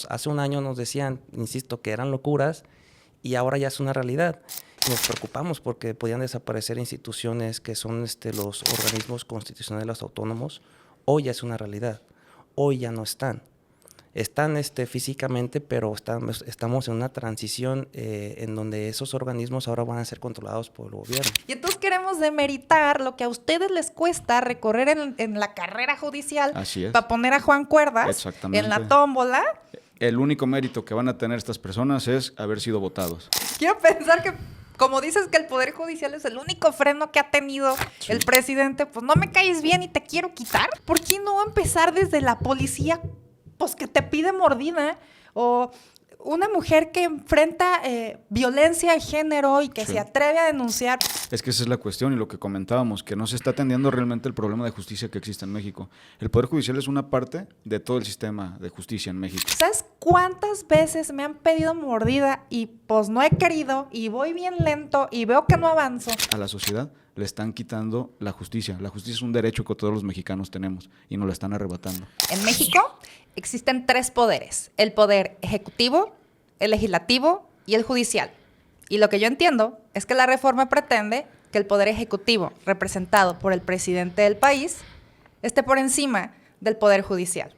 Hace un año nos decían, insisto, que eran locuras y ahora ya es una realidad. Nos preocupamos porque podían desaparecer instituciones que son los organismos constitucionales autónomos. Hoy ya es una realidad. Hoy ya no están. Están físicamente, pero estamos en una transición en donde esos organismos ahora van a ser controlados por el gobierno. Y entonces queremos demeritar lo que a ustedes les cuesta recorrer en la carrera judicial para poner a Juan Cuerdas en la tómbola. El único mérito que van a tener estas personas es haber sido votados. Quiero pensar que, como dices que el Poder Judicial es el único freno que ha tenido el presidente, pues no me caes bien y te quiero quitar. ¿Por qué no empezar desde la policía, pues que te pide mordida? O una mujer que enfrenta violencia de género y que se atreve a denunciar. Es que esa es la cuestión y lo que comentábamos, que no se está atendiendo realmente el problema de justicia que existe en México. El Poder Judicial es una parte de todo el sistema de justicia en México. ¿Sabes cuántas veces me han pedido mordida y pues no he querido y voy bien lento y veo que no avanzo? A la sociedad le están quitando la justicia. La justicia es un derecho que todos los mexicanos tenemos y nos la están arrebatando. En México existen 3 poderes: el poder ejecutivo, el legislativo y el judicial. Y lo que yo entiendo es que la reforma pretende que el poder ejecutivo, representado por el presidente del país, esté por encima del poder judicial.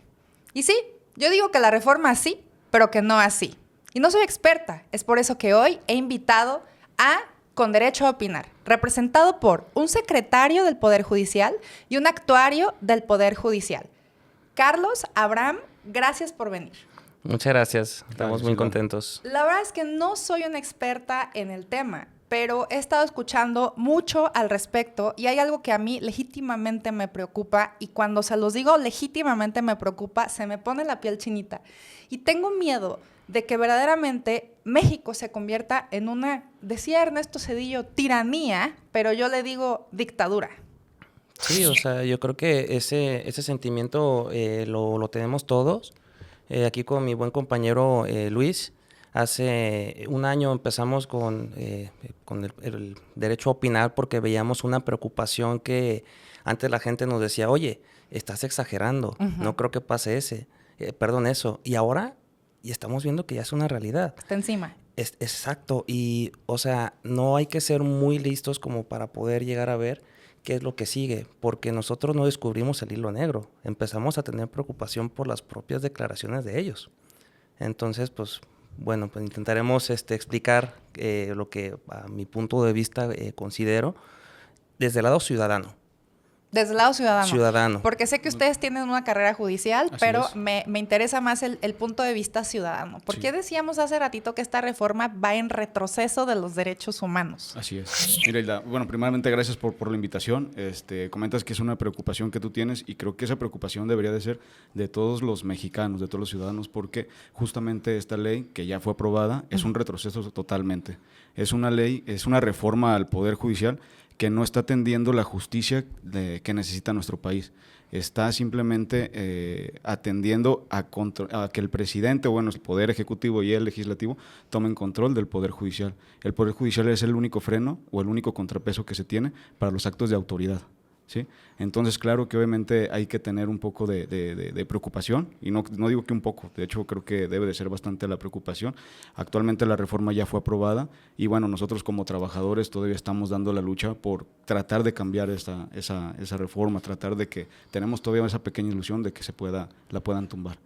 Y sí, yo digo que la reforma sí, pero que no así. Y no soy experta, es por eso que hoy he invitado a Con Derecho a Opinar, representado por un secretario del Poder Judicial y un actuario del Poder Judicial. Carlos, Abraham, gracias por venir. Muchas gracias, estamos muy contentos. La verdad es que no soy una experta en el tema, pero he estado escuchando mucho al respecto y hay algo que a mí legítimamente me preocupa, y cuando se los digo legítimamente me preocupa, se me pone la piel chinita. Y tengo miedo de que verdaderamente México se convierta en una, decía Ernesto Zedillo, tiranía, pero yo le digo dictadura. Sí, o sea, yo creo que ese sentimiento lo tenemos todos. Aquí con mi buen compañero Luis, hace un año empezamos con el derecho a opinar porque veíamos una preocupación que antes la gente nos decía, oye, estás exagerando, no creo que pase eso. Y ahora y estamos viendo que ya es una realidad. Está encima. Exacto. Y, o sea, no hay que ser muy listos como para poder llegar a ver qué es lo que sigue, porque nosotros no descubrimos el hilo negro. Empezamos a tener preocupación por las propias declaraciones de ellos. Entonces, pues, bueno, pues intentaremos explicar lo que a mi punto de vista considero desde el lado ciudadano. Desde el lado ciudadano. Ciudadano. Porque sé que ustedes tienen una carrera judicial, Así pero es. me interesa más el punto de vista ciudadano. ¿Por qué decíamos hace ratito que esta reforma va en retroceso de los derechos humanos? Así es. Mira, Hilda, bueno, primeramente gracias por la invitación. Comentas que es una preocupación que tú tienes y creo que esa preocupación debería de ser de todos los mexicanos, de todos los ciudadanos, porque justamente esta ley que ya fue aprobada es un retroceso totalmente. Es una ley, es una reforma al Poder Judicial que no está atendiendo la justicia que necesita nuestro país. Está simplemente atendiendo a que el presidente, bueno, el Poder Ejecutivo y el Legislativo tomen control del Poder Judicial. El Poder Judicial es el único freno o el único contrapeso que se tiene para los actos de autoridad, ¿sí? Entonces, claro que obviamente hay que tener un poco de preocupación, y no digo que un poco, de hecho creo que debe de ser bastante la preocupación. Actualmente la reforma ya fue aprobada y bueno, nosotros como trabajadores todavía estamos dando la lucha por tratar de cambiar esa reforma, tratar de que tenemos todavía esa pequeña ilusión de que la puedan tumbar.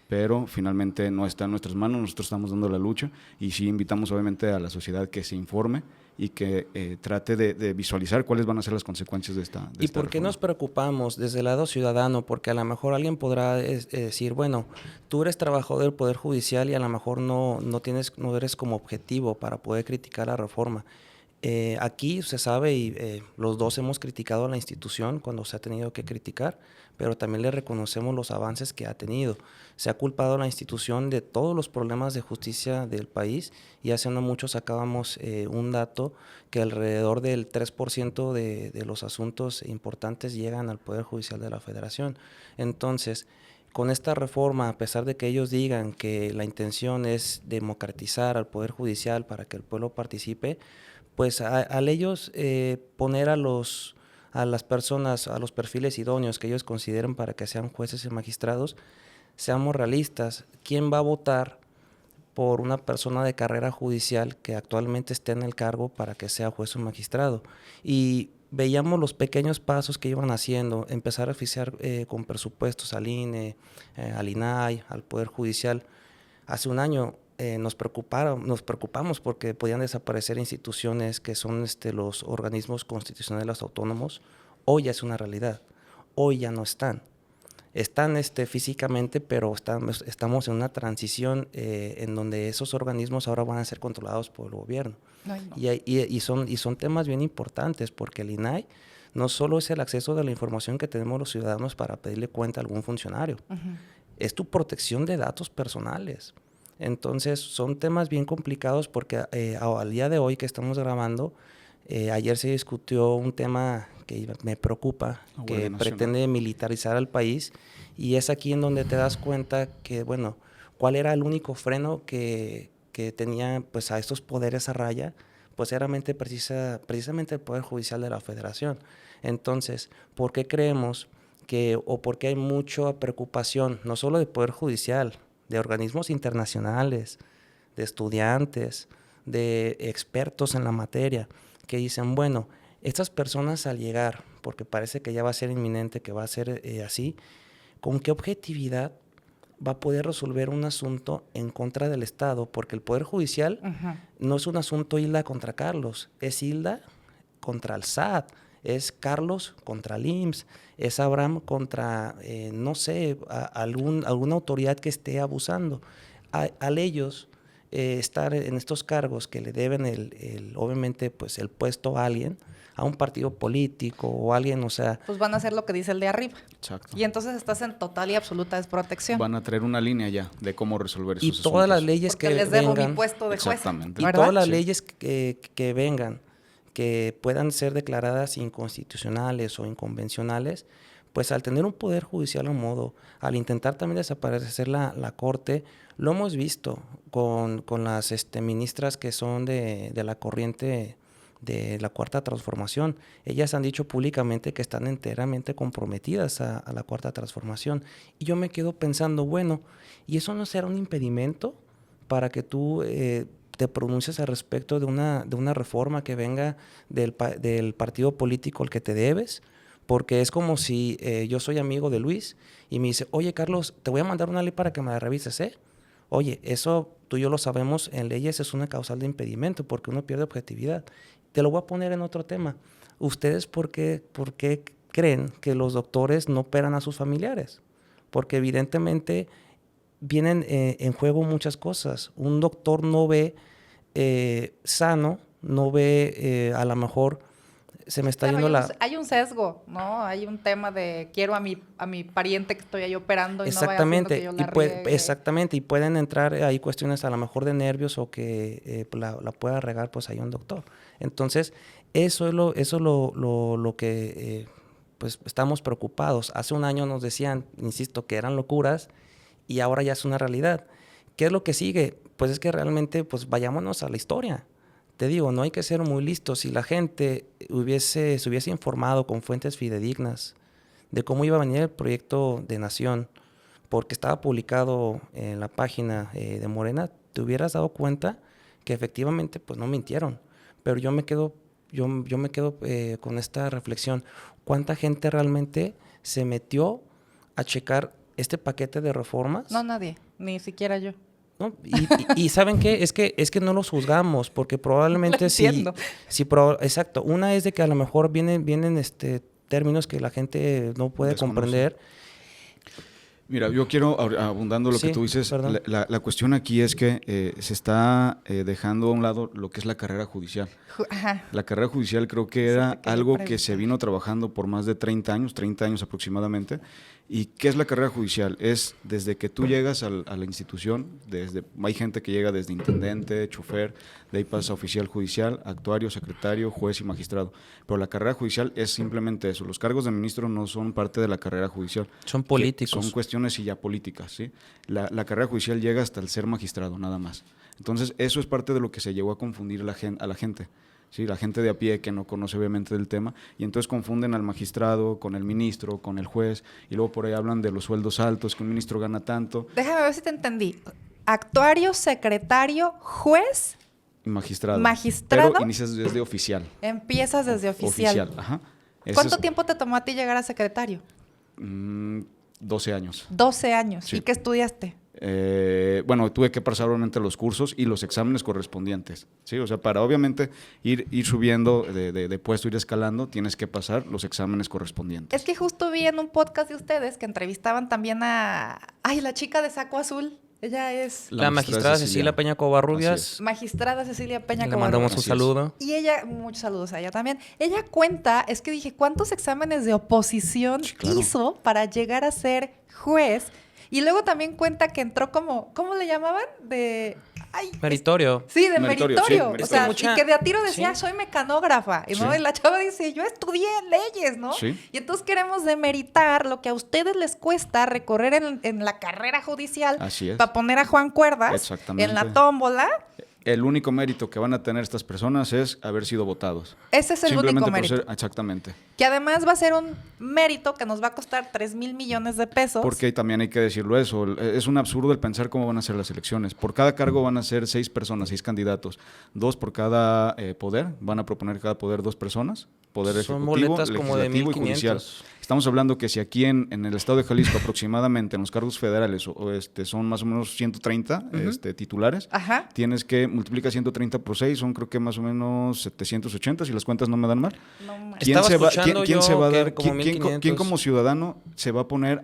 Pero finalmente no está en nuestras manos, nosotros estamos dando la lucha y sí invitamos obviamente a la sociedad que se informe y que trate de visualizar cuáles van a ser las consecuencias de esta ¿Y por qué reforma. nos preocupamos desde el lado ciudadano? Porque a lo mejor alguien podrá decir, bueno, tú eres trabajador del Poder Judicial y a lo mejor no eres como objetivo para poder criticar la reforma. Aquí se sabe y los dos hemos criticado a la institución cuando se ha tenido que criticar, pero también le reconocemos los avances que ha tenido. Se ha culpado a la institución de todos los problemas de justicia del país y hace no mucho sacábamos un dato que alrededor del 3% de los asuntos importantes llegan al Poder Judicial de la Federación. Entonces, con esta reforma, a pesar de que ellos digan que la intención es democratizar al Poder Judicial para que el pueblo participe, pues al ellos poner a las personas, a los perfiles idóneos que ellos consideren para que sean jueces y magistrados, seamos realistas, ¿quién va a votar por una persona de carrera judicial que actualmente esté en el cargo para que sea juez o magistrado? Y veíamos los pequeños pasos que iban haciendo, empezar a oficiar con presupuestos al INE, al INAI, al Poder Judicial. Hace un año nos preocupamos porque podían desaparecer instituciones que son los organismos constitucionales autónomos. Hoy ya es una realidad, hoy ya no están. Están físicamente, pero estamos en una transición en donde esos organismos ahora van a ser controlados por el gobierno. Ay, no. Y son temas bien importantes, porque el INAI no solo es el acceso de la información que tenemos los ciudadanos para pedirle cuenta a algún funcionario, es tu protección de datos personales. Entonces son temas bien complicados porque al día de hoy que estamos grabando, ayer se discutió un tema que me preocupa, que pretende militarizar al país, y es aquí en donde te das cuenta que, bueno, cuál era el único freno que tenía pues a estos poderes a raya, pues era precisamente el Poder Judicial de la Federación. Entonces, ¿por qué creemos o por qué hay mucha preocupación, no solo del Poder Judicial, de organismos internacionales, de estudiantes, de expertos en la materia, que dicen, bueno, estas personas al llegar, porque parece que ya va a ser inminente, que va a ser así, ¿con qué objetividad va a poder resolver un asunto en contra del Estado? Porque el Poder Judicial no es un asunto Hilda contra Carlos, es Hilda contra el SAT, es Carlos contra el IMSS, es Abraham contra, no sé, alguna autoridad que esté abusando. Al ellos estar en estos cargos que le deben obviamente pues el puesto a alguien, a un partido político o alguien, o sea... Pues van a hacer lo que dice el de arriba. Exacto. Y entonces estás en total y absoluta desprotección. Van a traer una línea ya de cómo resolver esos asuntos. Y todas las leyes porque que les debo vengan... mi puesto de juez. Exactamente. Y ¿verdad? todas las Sí. leyes que vengan, que puedan ser declaradas inconstitucionales o inconvencionales, pues al tener un poder judicial a modo, al intentar también desaparecer la Corte, lo hemos visto con las ministras que son de la corriente de la Cuarta Transformación. Ellas han dicho públicamente que están enteramente comprometidas a la Cuarta Transformación. Y yo me quedo pensando, bueno, ¿y eso no será un impedimento para que tú te pronuncies al respecto de una reforma que venga del partido político al que te debes? Porque es como si yo soy amigo de Luis y me dice, oye Carlos, te voy a mandar una ley para que me la revises, ¿eh? Oye, eso tú y yo lo sabemos, en leyes es una causal de impedimento porque uno pierde objetividad. Te lo voy a poner en otro tema. ¿Ustedes por qué creen que los doctores no operan a sus familiares? Porque evidentemente vienen en juego muchas cosas. Un doctor no ve sano, no ve a lo mejor... Se me está yendo hay un sesgo, ¿no? Hay un tema de quiero a mi pariente que estoy ahí operando y exactamente, no vaya haciendo que yo la riegue. Exactamente, y pueden entrar ahí cuestiones a lo mejor de nervios o que la pueda regar pues ahí un doctor. Entonces, eso es lo que pues estamos preocupados. Hace un año nos decían, insisto, que eran locuras y ahora ya es una realidad. ¿Qué es lo que sigue? Pues es que realmente pues vayámonos a la historia. Te digo, no hay que ser muy listos. Si la gente se hubiese informado con fuentes fidedignas de cómo iba a venir el proyecto de nación, porque estaba publicado en la página de Morena, te hubieras dado cuenta que efectivamente pues no mintieron. Pero yo me quedo con esta reflexión. ¿Cuánta gente realmente se metió a checar este paquete de reformas? No, nadie, ni siquiera yo. ¿No? Y ¿saben qué? Es que no los juzgamos, porque probablemente exacto. Una es de que a lo mejor vienen términos que la gente no puede comprender. Mira, yo quiero, abundando lo que tú dices, la cuestión aquí es que se está dejando a un lado lo que es la carrera judicial. Ajá. La carrera judicial creo que era algo que se vino trabajando por más de 30 años aproximadamente. ¿Y qué es la carrera judicial? Es desde que tú llegas a la institución, hay gente que llega desde intendente, chofer, de ahí pasa a oficial judicial, actuario, secretario, juez y magistrado. Pero la carrera judicial es simplemente eso. Los cargos de ministro no son parte de la carrera judicial. Son políticos. Son cuestiones y ya políticas, ¿sí? La carrera judicial llega hasta el ser magistrado, nada más. Entonces, eso es parte de lo que se llegó a confundir a la gente. ¿sí? La gente de a pie que no conoce obviamente del tema, y entonces confunden al magistrado con el ministro, con el juez, y luego por ahí hablan de los sueldos altos, que un ministro gana tanto. Déjame ver si te entendí. Actuario, secretario, juez, Magistrado. magistrado. Pero inicias desde oficial. Empiezas desde oficial. Ajá. ¿Cuánto tiempo te tomó a ti llegar a secretario? 12 años. 12 años. Sí. ¿Y qué estudiaste? Bueno, tuve que pasar obviamente los cursos y los exámenes correspondientes, ¿sí? O sea, para obviamente ir subiendo de puesto, ir escalando, tienes que pasar los exámenes correspondientes. Es que justo vi en un podcast de ustedes que entrevistaban también a... Ay, la chica de saco azul. Ella es... La magistrada Cecilia Peña Covarrubias. Magistrada Cecilia Peña Le Covarrubias. mandamos un saludo. Y ella, muchos saludos a ella también. Ella cuenta, es que dije, ¿cuántos exámenes de oposición Sí, claro. hizo para llegar a ser juez? Y luego también cuenta que entró como, ¿cómo le llamaban? De... Ay, Meritorio. sí, de Meritorio, meritorio. sí, O sea, meritorio. y que de a tiro decía, Sí. soy mecanógrafa. Y, ¿no? Sí. Y la chava dice, yo estudié leyes, ¿no? Sí. Y entonces queremos demeritar lo que a ustedes les cuesta recorrer en la carrera judicial Así es. para poner a Juan Cuerdas Exactamente. en la tómbola. El único mérito que van a tener estas personas es haber sido votados. Ese es el Simplemente único por mérito. ser- exactamente. Que además va a ser un mérito que nos va a costar 3,000 millones de pesos. Porque también hay que decirlo eso. Es un absurdo el pensar cómo van a ser las elecciones. Por cada cargo van a ser 6 personas, 6 candidatos. 2 por cada poder. Van a proponer cada poder 2 personas. Poder Son ejecutivo, boletas como de legislativo y judicial. 1,500. Estamos hablando que si aquí en el estado de Jalisco aproximadamente en los cargos federales son más o menos 130 titulares, Ajá. tienes que multiplicar 130 por 6, son creo que más o menos 780, si las cuentas no me dan mal. No manches. ¿Quién Estaba se va, escuchando quién yo se va a que dar, como quién 1,500. como ciudadano se va a poner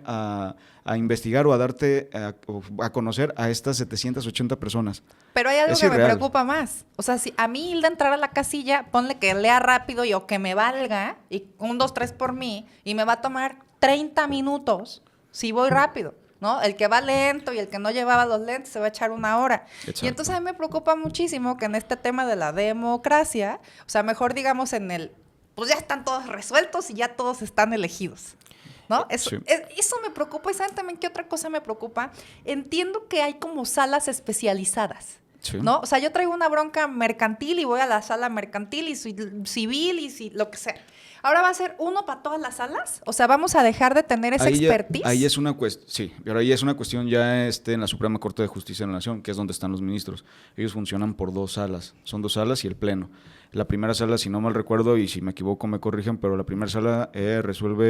a investigar o a darte a conocer a estas 780 personas? Pero hay algo Es que me irreal. preocupa más. O sea, si a mí Hilda entrar a la casilla, ponle que lea rápido y o que me valga, y 1, 2, 3 por mí, y me va a tomar 30 minutos si voy rápido, ¿no? El que va lento y el que no llevaba los lentes se va a echar 1 hora. Exacto. Y entonces a mí me preocupa muchísimo que en este tema de la democracia, o sea, mejor digamos pues ya están todos resueltos y ya todos están elegidos. ¿No? Eso, Sí. eso me preocupa. ¿Y saben también qué otra cosa me preocupa? Entiendo que hay como salas especializadas. Sí. ¿No? O sea, yo traigo una bronca mercantil y voy a la sala mercantil y civil y lo que sea. Ahora va a ser uno para todas las salas. O sea, vamos a dejar de tener esa expertise. Ahí es una cuestión, sí, pero ahí es una cuestión ya en la Suprema Corte de Justicia de la Nación, que es donde están los ministros. Ellos funcionan por 2 salas, son 2 salas y el pleno. La primera sala, si no mal recuerdo, y si me equivoco me corrigen, pero la primera sala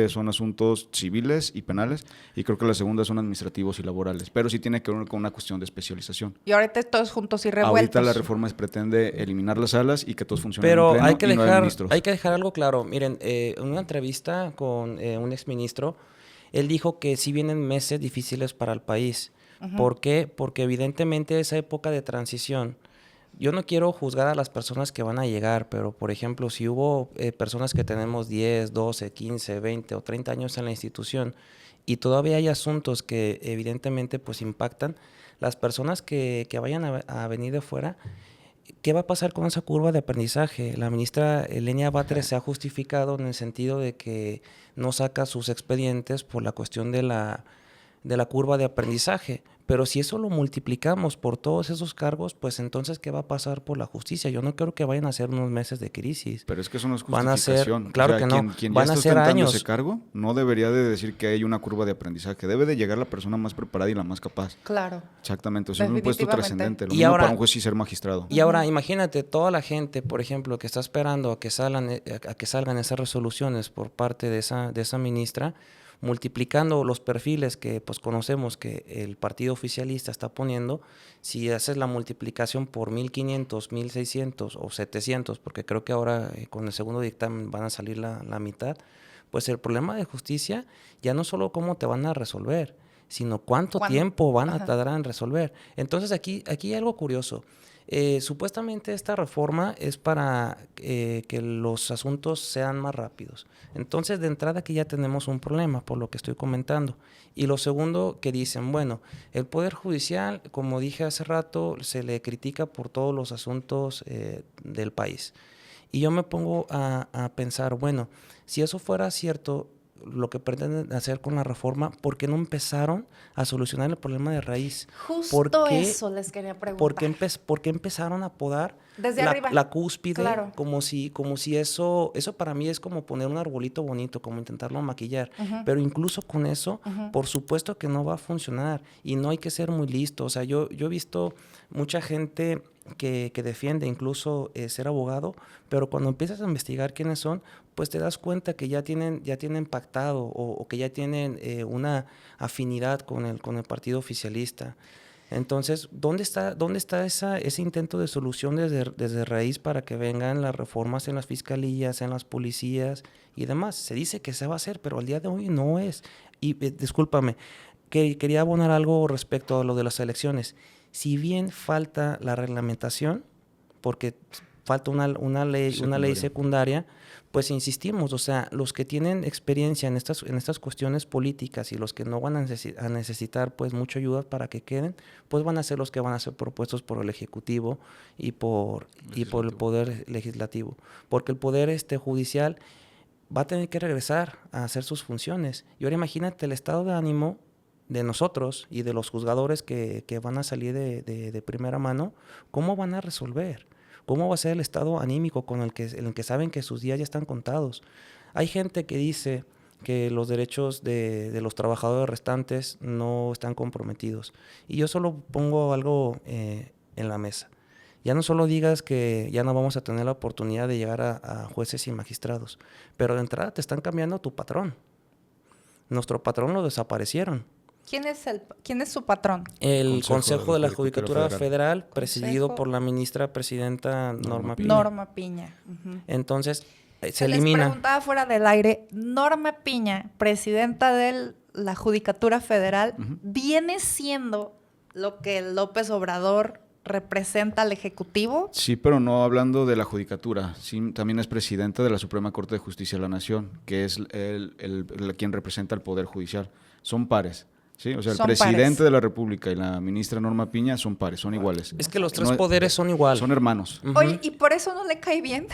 son asuntos civiles y penales, y creo que la segunda son administrativos y laborales, pero sí tiene que ver con una cuestión de especialización. Y ahorita todos juntos y revueltos. Ahorita la reforma pretende eliminar las salas y que todos funcionen en Pero pleno hay que y no haya dejar, ministros. hay que dejar algo claro. Miren, en una entrevista con un exministro, él dijo que sí vienen meses difíciles para el país. ¿Por qué? Porque evidentemente esa época de transición, yo no quiero juzgar a las personas que van a llegar, pero por ejemplo, si hubo personas que tenemos 10, 12, 15, 20 o 30 años en la institución y todavía hay asuntos que evidentemente pues impactan, las personas que vayan a venir de fuera, ¿qué va a pasar con esa curva de aprendizaje? La ministra Elenia Batres se ha justificado en el sentido de que no saca sus expedientes por la cuestión de la curva de aprendizaje. Pero si eso lo multiplicamos por todos esos cargos, pues entonces, ¿qué va a pasar por la justicia? Yo no creo que vayan a ser unos meses de crisis. Pero es que eso no es Van a ser- justificación. claro que no. Quien Van ya a está ser ostentando años. ese cargo no debería de decir que hay una curva de aprendizaje. Debe de llegar la persona más preparada y la más capaz. Claro. Exactamente. O sea, es un puesto Definitivamente. trascendente. Lo Y mismo ahora- para un juez y ser magistrado. Y ahora imagínate toda la gente, por ejemplo, que está esperando a que salgan esas resoluciones por parte de esa ministra, multiplicando los perfiles que pues conocemos que el partido oficialista está poniendo. Si haces la multiplicación por 1,500, 1,600 o 700, porque creo que ahora con el segundo dictamen van a salir la mitad, pues el problema de justicia ya no solo cómo te van a resolver, sino cuánto ¿Cuándo? tiempo van a Ajá. tardar en resolver. Entonces aquí hay algo curioso. Supuestamente esta reforma es para que los asuntos sean más rápidos. Entonces, de entrada aquí ya tenemos un problema, por lo que estoy comentando. Y lo segundo que dicen, bueno, el Poder Judicial, como dije hace rato, se le critica por todos los asuntos del país. Y yo me pongo a pensar, bueno, si eso fuera cierto, lo que pretenden hacer con la reforma, ¿por qué no empezaron a solucionar el problema de raíz? Justo eso les quería preguntar. ¿Por qué empezaron a podar desde arriba la cúspide? Claro. Como si eso para mí es como poner un arbolito bonito, como intentarlo maquillar. Pero incluso con eso, por supuesto que no va a funcionar y no hay que ser muy listo. O sea, yo he visto mucha gente que defiende incluso ser abogado, pero cuando empiezas a investigar quiénes son, pues te das cuenta que ya tienen pactado o que ya tienen una afinidad con el partido oficialista. Entonces, ¿dónde está ese intento de solución desde raíz para que vengan las reformas en las fiscalías, en las policías y demás? Se dice que se va a hacer, pero al día de hoy no es. Y discúlpame, que quería abonar algo respecto a lo de las elecciones. Si bien falta la reglamentación, porque falta una ley secundaria, pues insistimos, o sea, los que tienen experiencia en estas cuestiones políticas y los que no van a necesitar pues mucha ayuda para que queden, pues van a ser los que van a ser propuestos por el Ejecutivo y por el Poder Legislativo, porque el Poder Judicial va a tener que regresar a hacer sus funciones. Y ahora imagínate el estado de ánimo de nosotros y de los juzgadores que van a salir de primera mano, ¿cómo van a resolver? ¿Cómo va a ser el estado anímico en el que saben que sus días ya están contados? Hay gente que dice que los derechos de los trabajadores restantes no están comprometidos. Y yo solo pongo algo en la mesa. Ya no solo digas que ya no vamos a tener la oportunidad de llegar a jueces y magistrados, pero de entrada te están cambiando tu patrón. Nuestro patrón lo desaparecieron. ¿Quién es su patrón? El Consejo de la Judicatura Federal, presidido por la ministra presidenta Norma Piña. Norma Piña. Entonces, se Les elimina. preguntaba fuera del aire, Norma Piña, presidenta de la Judicatura Federal, ¿viene siendo lo que López Obrador representa al Ejecutivo? Sí, pero no hablando de la Judicatura. Sí, también es presidenta de la Suprema Corte de Justicia de la Nación, que es quien representa al Poder Judicial. Son pares. Sí, o sea, el presidente de la República y la ministra Norma Piña son pares, son iguales. Es que los tres poderes son iguales. Son hermanos. Oye, ¿y por eso no le cae bien?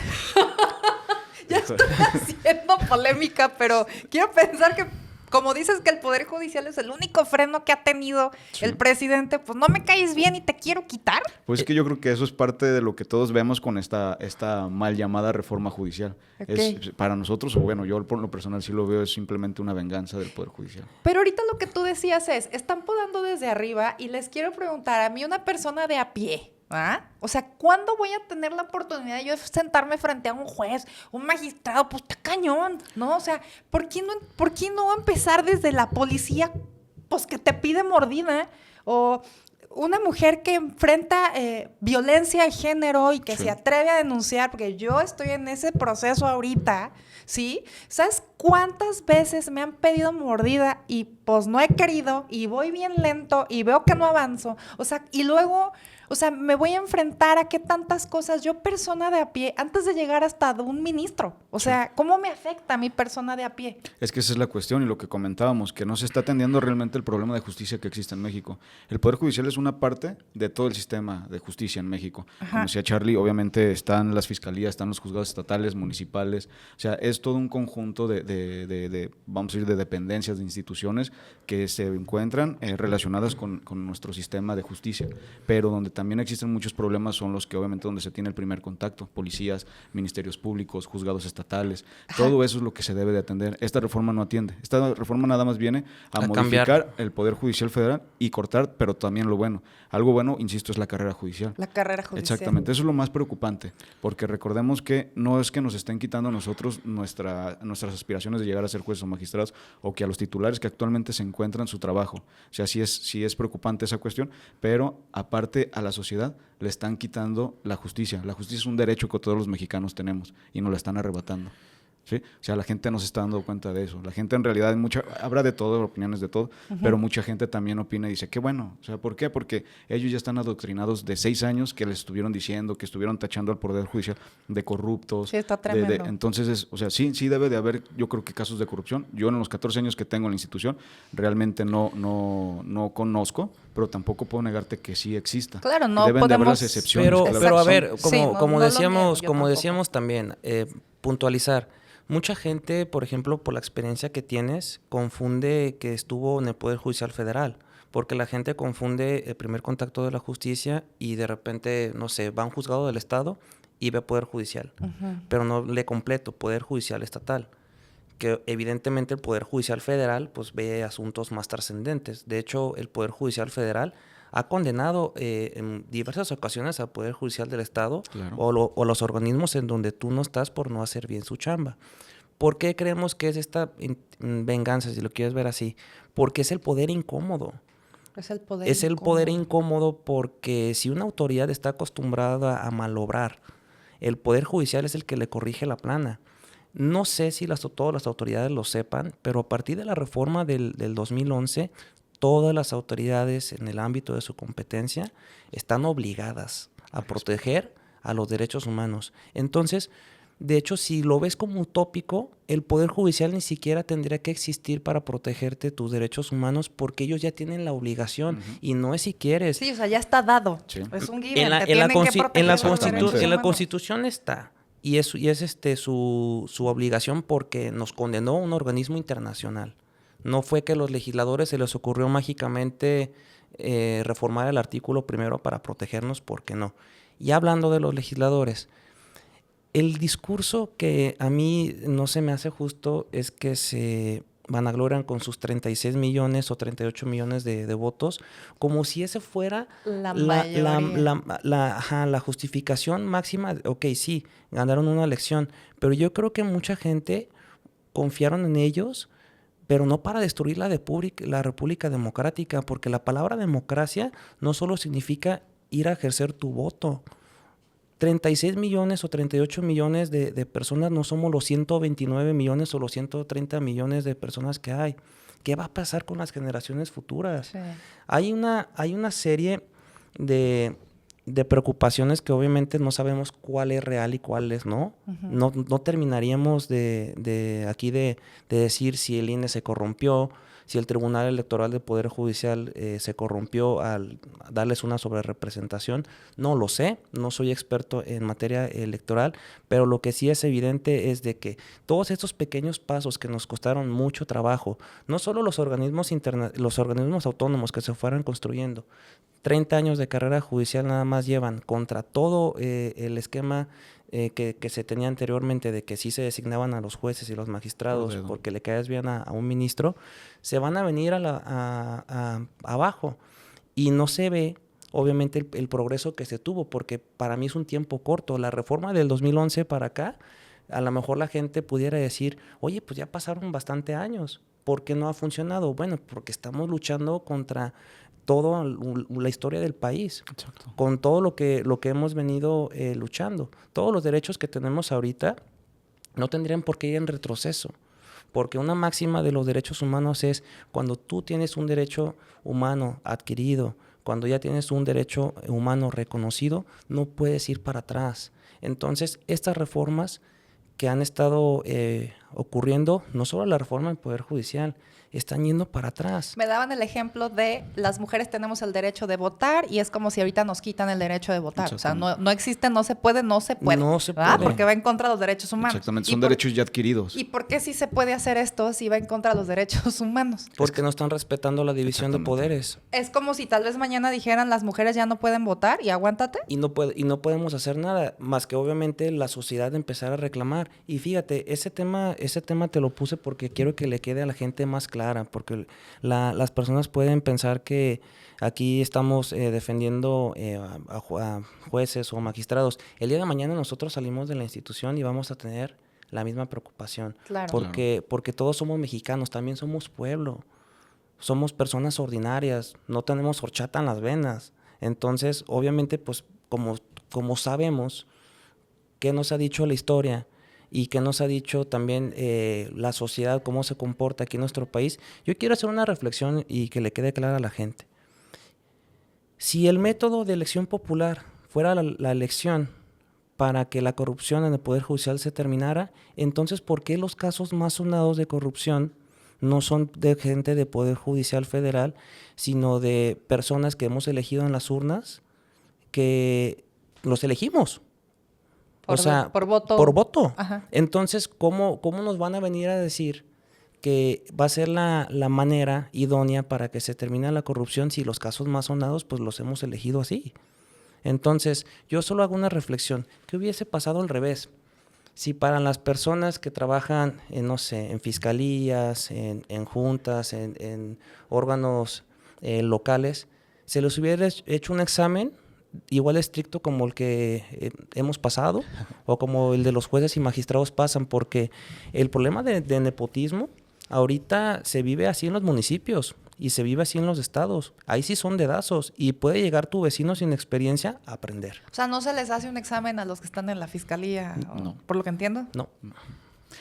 Ya estoy haciendo polémica, pero quiero pensar que, como dices que el Poder Judicial es el único freno que ha tenido el presidente, pues no me caes bien y te quiero quitar. Pues es que yo creo que eso es parte de lo que todos vemos con esta mal llamada reforma judicial. Okay. Para nosotros, o bueno, yo por lo personal sí lo veo, es simplemente una venganza del Poder Judicial. Pero ahorita lo que tú decías están podando desde arriba y les quiero preguntar a mí, una persona de a pie, ¿ah? O sea, ¿cuándo voy a tener la oportunidad de yo sentarme frente a un juez, un magistrado? Pues está cañón, ¿no? O sea, ¿por qué no empezar desde la policía, pues que te pide mordida? O una mujer que enfrenta violencia de género y que se atreve a denunciar, porque yo estoy en ese proceso ahorita, ¿sí? ¿Sabes cuántas veces me han pedido mordida y pues no he querido y voy bien lento y veo que no avanzo? O sea, y luego, o sea, me voy a enfrentar a qué tantas cosas yo, persona de a pie, antes de llegar hasta de un ministro. O sea, ¿cómo me afecta a mi persona de a pie? Es que esa es la cuestión y lo que comentábamos, que no se está atendiendo realmente el problema de justicia que existe en México. El Poder Judicial es una parte de todo el sistema de justicia en México. Ajá. Como decía Charlie, obviamente están las fiscalías, están los juzgados estatales, municipales. O sea, es todo un conjunto vamos a decir, de dependencias, de instituciones que se encuentran relacionadas con nuestro sistema de justicia. Pero donde también existen muchos problemas son los que obviamente donde se tiene el primer contacto, policías, ministerios públicos, juzgados estatales, todo eso es lo que se debe de atender. Esta reforma no atiende, esta reforma nada más viene a modificar cambiar el Poder Judicial Federal y cortar, pero también lo bueno. Algo bueno, insisto, es la carrera judicial. La carrera judicial. Exactamente, eso es lo más preocupante, porque recordemos que no es que nos estén quitando a nosotros nuestras aspiraciones de llegar a ser jueces o magistrados, o que a los titulares que actualmente se encuentran su trabajo. O sea, sí es preocupante esa cuestión, pero aparte a la sociedad le están quitando la justicia. La justicia es un derecho que todos los mexicanos tenemos y nos la están arrebatando. ¿Sí? O sea, la gente no se está dando cuenta de eso. La gente en realidad, habrá de todo, opiniones de todo, pero mucha gente también opina y dice, qué bueno. O sea, ¿por qué? Porque ellos ya están adoctrinados de 6 años que les estuvieron diciendo, que estuvieron tachando al Poder Judicial de corruptos. Sí, está tremendo. Entonces, o sea, sí debe de haber, yo creo que casos de corrupción. Yo en los 14 años que tengo en la institución, realmente no conozco, pero tampoco puedo negarte que sí exista. Claro, no deben podemos... de haber las excepciones. Pero a ver, como sí, decíamos también, puntualizar. Mucha gente, por ejemplo, por la experiencia que tienes, confunde que estuvo en el Poder Judicial Federal, porque la gente confunde el primer contacto de la justicia y de repente, no sé, va a un juzgado del Estado y ve Poder Judicial, pero no lee completo Poder Judicial Estatal, que evidentemente el Poder Judicial Federal pues ve asuntos más trascendentes. De hecho, el Poder Judicial Federal ha condenado en diversas ocasiones al Poder Judicial del Estado Claro. o los organismos en donde tú no estás por no hacer bien su chamba. ¿Por qué creemos que es esta venganza, si lo quieres ver así? Porque es el poder incómodo. Es el poder Es el incómodo. poder incómodo porque si una autoridad está acostumbrada a malobrar, el Poder Judicial es el que le corrige la plana. No sé si todas las autoridades lo sepan, pero a partir de la reforma del 2011, todas las autoridades en el ámbito de su competencia están obligadas a proteger a los derechos humanos. Entonces, de hecho, si lo ves como utópico, el Poder Judicial ni siquiera tendría que existir para protegerte tus derechos humanos porque ellos ya tienen la obligación y no es si quieres. Sí, o sea, ya está dado. Sí. Es un given. En la, te en la tienen que consti- proteger en la los Exactamente. derechos en la humanos. Constitución está y es su obligación porque nos condenó un organismo internacional. No fue que a los legisladores se les ocurrió mágicamente reformar el artículo primero para protegernos, porque no. Y hablando de los legisladores, el discurso que a mí no se me hace justo es que se vanaglorian con sus 36 millones o 38 millones de votos, como si ese fuera La mayoría. la justificación máxima. Ok, sí, ganaron una elección, pero yo creo que mucha gente confiaron en ellos, pero no para destruir la República Democrática, porque la palabra democracia no solo significa ir a ejercer tu voto. 36 millones o 38 millones de personas no somos los 129 millones o los 130 millones de personas que hay. ¿Qué va a pasar con las generaciones futuras? Sí. Hay una serie de preocupaciones que obviamente no sabemos cuál es real y cuál es no. No terminaríamos de decir si el INE se corrompió, si el Tribunal Electoral del Poder Judicial se corrompió al darles una sobrerepresentación. No lo sé, no soy experto en materia electoral, pero lo que sí es evidente es de que todos estos pequeños pasos que nos costaron mucho trabajo, no solo los organismos autónomos que se fueran construyendo, 30 años de carrera judicial nada más llevan contra todo el esquema que se tenía anteriormente de que sí se designaban a los jueces y los magistrados porque le caes bien a un ministro, se van a venir abajo y no se ve obviamente el progreso que se tuvo, porque para mí es un tiempo corto. La reforma del 2011 para acá, a lo mejor la gente pudiera decir, oye, pues ya pasaron bastante años, ¿por qué no ha funcionado? Bueno, porque estamos luchando contra toda la historia del país. Exacto. Con todo lo que hemos venido luchando. Todos los derechos que tenemos ahorita no tendrían por qué ir en retroceso, porque una máxima de los derechos humanos es cuando tú tienes un derecho humano adquirido, cuando ya tienes un derecho humano reconocido, no puedes ir para atrás. Entonces, estas reformas que han estado ocurriendo, no solo la reforma del Poder Judicial, están yendo para atrás. Me daban el ejemplo de las mujeres tenemos el derecho de votar y es como si ahorita nos quitan el derecho de votar. O sea, no existe, no se puede. No se puede. Porque va en contra de los derechos humanos. Exactamente, son derechos ya adquiridos. ¿Y por qué sí se puede hacer esto si va en contra de los derechos humanos? Porque no están respetando la división de poderes. Es como si tal vez mañana dijeran las mujeres ya no pueden votar y aguántate. Y no podemos hacer nada más que obviamente la sociedad empezar a reclamar. Y fíjate, ese tema te lo puse porque quiero que le quede a la gente más clara, porque las personas pueden pensar que aquí estamos defendiendo a jueces o magistrados. El día de mañana nosotros salimos de la institución y vamos a tener la misma preocupación. Claro. Porque todos somos mexicanos, también somos pueblo, somos personas ordinarias, no tenemos horchata en las venas. Entonces, obviamente, pues como sabemos qué nos ha dicho la historia y qué nos ha dicho también la sociedad, cómo se comporta aquí en nuestro país, yo quiero hacer una reflexión y que le quede clara a la gente. Si el método de elección popular fuera la elección para que la corrupción en el Poder Judicial se terminara, entonces, ¿por qué los casos más sonados de corrupción no son de gente de Poder Judicial Federal, sino de personas que hemos elegido en las urnas, que los elegimos? O sea, por voto. Por voto. Ajá. Entonces, ¿cómo nos van a venir a decir que va a ser la manera idónea para que se termine la corrupción si los casos más sonados pues los hemos elegido así? Entonces, yo solo hago una reflexión. ¿Qué hubiese pasado al revés? Si para las personas que trabajan en, no sé, en fiscalías, en juntas, en órganos locales, se les hubiera hecho un examen igual estricto como el que hemos pasado o como el de los jueces y magistrados pasan, porque el problema de nepotismo ahorita se vive así en los municipios y se vive así en los estados. Ahí sí son dedazos y puede llegar tu vecino sin experiencia a aprender. O sea, ¿no se les hace un examen a los que están en la fiscalía? No. Por lo que entiendo. No.